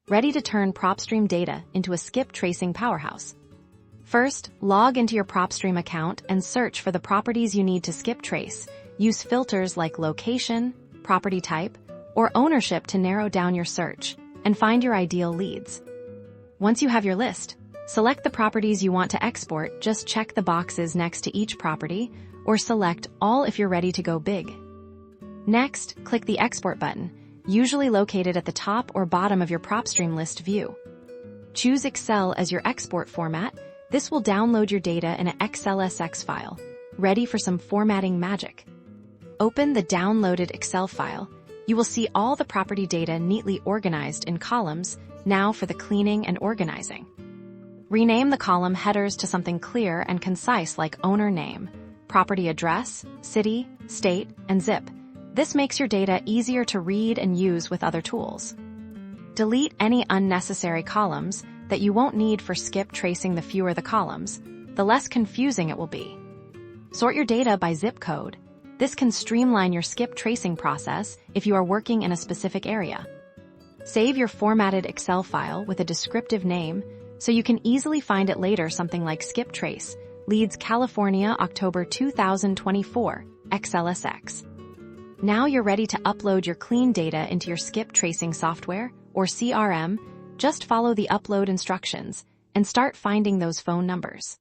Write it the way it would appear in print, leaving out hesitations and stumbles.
ready to turn Propstream data into a skip tracing powerhouse. First, log into your Propstream account and search for the properties you need to skip trace. Use filters like location, property type, or ownership to narrow down your search and find your ideal leads. Once you have your list, select the properties you want to export. Just check the boxes next to each property, or select all if you're ready to go big. Next, click the Export button, usually located at the top or bottom of your Propstream list view. Choose Excel as your export format. This will download your data in an XLSX file, ready for some formatting magic. Open the downloaded Excel file. You will see all the property data neatly organized in columns. Now for the cleaning and organizing. Rename the column headers to something clear and concise like owner name, property address, city, state, and zip. This makes your data easier to read and use with other tools. Delete any unnecessary columns that you won't need for skip tracing. The fewer the columns, the less confusing it will be. Sort your data by zip code. This can streamline your skip tracing process if you are working in a specific area. Save your formatted Excel file with a descriptive name so you can easily find it later, something like Skiptrace, Leeds, California, October 2024, XLSX. Now you're ready to upload your clean data into your skip tracing software, or CRM. Just follow the upload instructions and start finding those phone numbers.